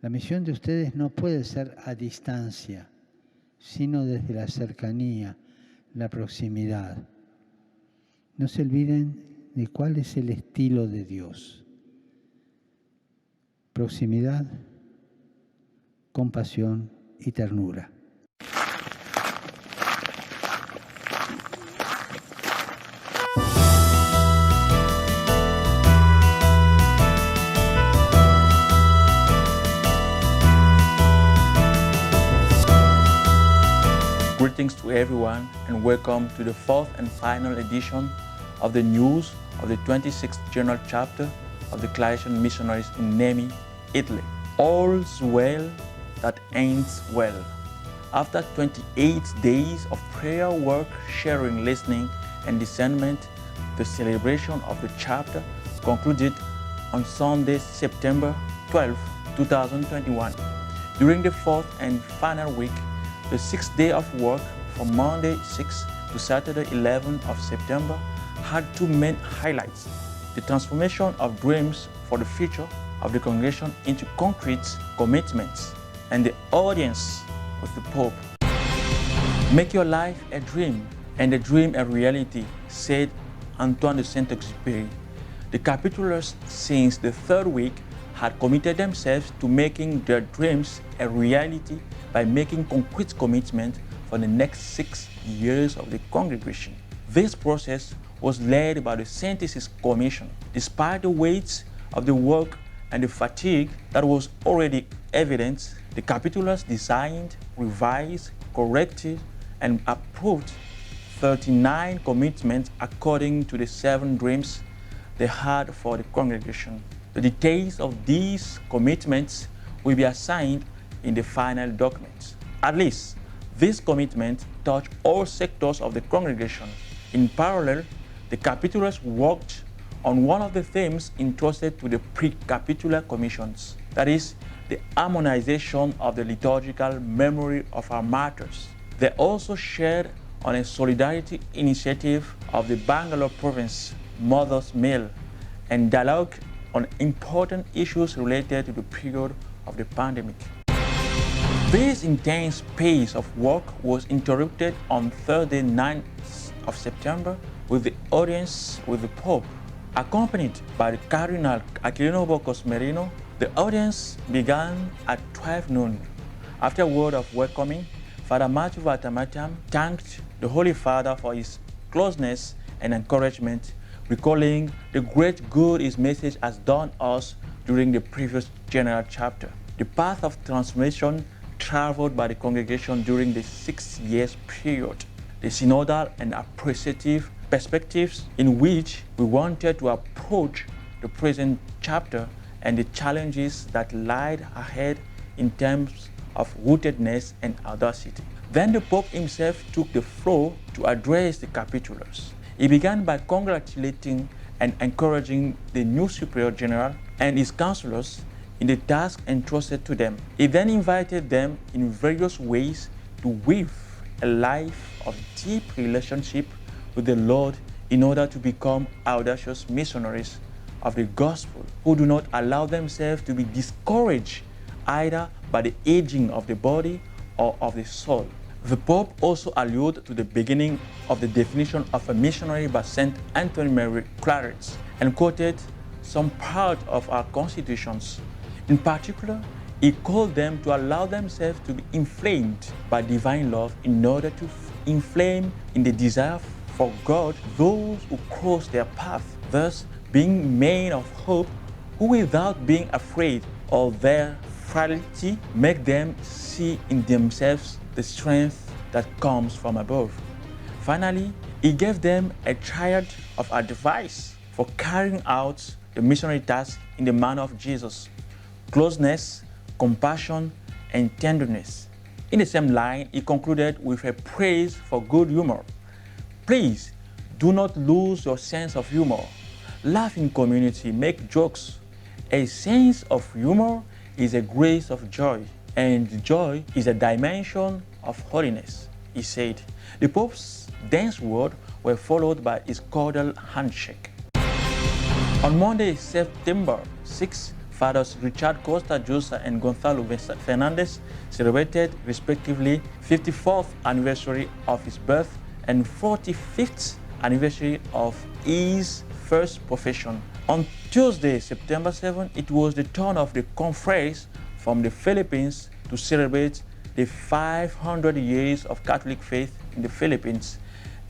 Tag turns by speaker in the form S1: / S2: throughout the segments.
S1: La misión de ustedes no puede ser a distancia, sino desde la cercanía, la proximidad. No se olviden de cuál es el estilo de Dios. Proximidad, compasión y ternura.
S2: Greetings to everyone and welcome to the fourth and final edition of the news of the 26th General Chapter of the Claretian Missionaries in Nemi, Italy. All's well that ends well. After 28 days of prayer, work, sharing, listening, and discernment, the celebration of the chapter concluded on Sunday, September 12, 2021. During the fourth and final week, the sixth day of work from Monday 6 to Saturday 11 of September had two main highlights: the transformation of dreams for the future of the congregation into concrete commitments, and the audience with the Pope. Make your life a dream and a dream a reality, said Antoine de Saint-Exupéry. The capitulars, since the third week, had committed themselves to making their dreams a reality by making concrete commitment for the next 6 years of the congregation. This process was led by the Synthesis Commission. Despite the weight of the work and the fatigue that was already evident, the capitulars designed, revised, corrected, and approved 39 commitments according to the 7 dreams they had for the congregation. The details of these commitments will be assigned in the final documents. At least, these commitments touch all sectors of the congregation. In parallel, the capitulars worked on one of the themes entrusted to the pre-capitular commissions, that is, the harmonization of the liturgical memory of our martyrs. They also shared on a solidarity initiative of the Bangalore province Mother's Mill and dialogue on important issues related to the period of the pandemic. This intense pace of work was interrupted on Thursday 9th of September with the audience with the Pope. Accompanied by the Cardinal Aquilino Bocos Merino, the audience began at 12 noon. After a word of welcoming, Father Matthew Vatamatam thanked the Holy Father for his closeness and encouragement, recalling the great good his message has done us during the previous general chapter. The path of transformation traveled by the congregation during the 6 years period, the synodal and appreciative perspectives in which we wanted to approach the present chapter and the challenges that lied ahead in terms of rootedness and audacity. Then the Pope himself took the floor to address the capitulars. He began by congratulating and encouraging the new Superior General and his councillors in the task entrusted to them. He then invited them in various ways to weave a life of deep relationship with the Lord in order to become audacious missionaries of the gospel who do not allow themselves to be discouraged either by the aging of the body or of the soul. The Pope also alluded to the beginning of the definition of a missionary by Saint Anthony Mary Claret and quoted some part of our constitutions. In particular, he called them to allow themselves to be inflamed by divine love in order to inflame in the desire for God those who cross their path, thus being men of hope who, without being afraid of their frailty, make them see in themselves the strength that comes from above. Finally, he gave them a triad of advice for carrying out the missionary task in the manner of Jesus: closeness, compassion, and tenderness. In the same line, he concluded with a praise for good humor. Please do not lose your sense of humor. Laugh in community, make jokes. A sense of humor is a grace of joy, and joy is a dimension of holiness, he said. The Pope's dense words were followed by his cordial handshake. On Monday, September 6, Fathers Richard Costa Josa and Gonzalo Fernandez celebrated respectively 54th anniversary of his birth and 45th anniversary of his first profession. On Tuesday, September 7, it was the turn of the confreres from the Philippines to celebrate the 500 years of Catholic faith in the Philippines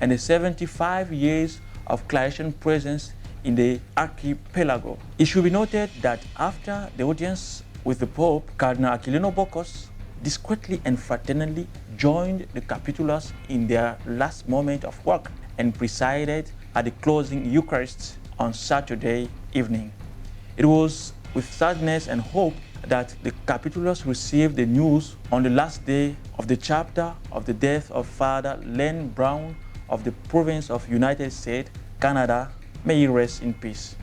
S2: and the 75 years of Claretian presence in the archipelago. It should be noted that after the audience with the Pope, Cardinal Aquilino Bocos discreetly and fraternally joined the Capitulars in their last moment of work and presided at the closing Eucharist on Saturday evening. It was with sadness and hope that the Capitulars received the news on the last day of the chapter of the death of Father Len Brown of the province of United States, Canada. May he rest in peace.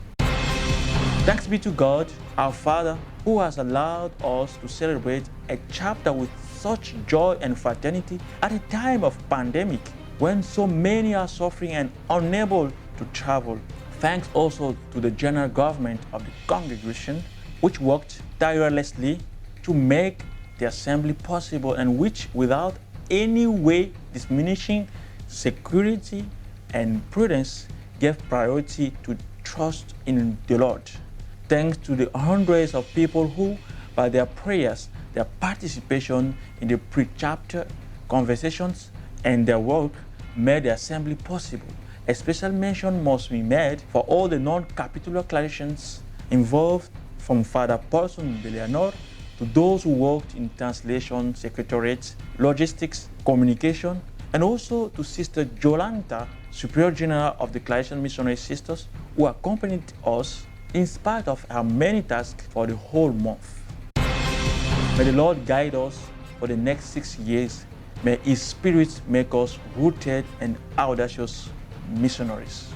S2: Thanks be to God, our Father, who has allowed us to celebrate a chapter with such joy and fraternity at a time of pandemic when so many are suffering and unable to travel. Thanks also to the general government of the congregation, which worked tirelessly to make the assembly possible and which, without any way diminishing security and prudence, gave priority to trust in the Lord. Thanks to the hundreds of people who, by their prayers, their participation in the pre-chapter conversations, and their work, made the assembly possible. A special mention must be made for all the non-capitular Claretians involved, from Father Paulson Beleanor to those who worked in translation, secretariat, logistics, communication, and also to Sister Jolanta, Superior General of the Claretian Missionary Sisters, who accompanied us in spite of her many tasks for the whole month. May the Lord guide us for the next 6 years. May His Spirit make us rooted and audacious missionaries.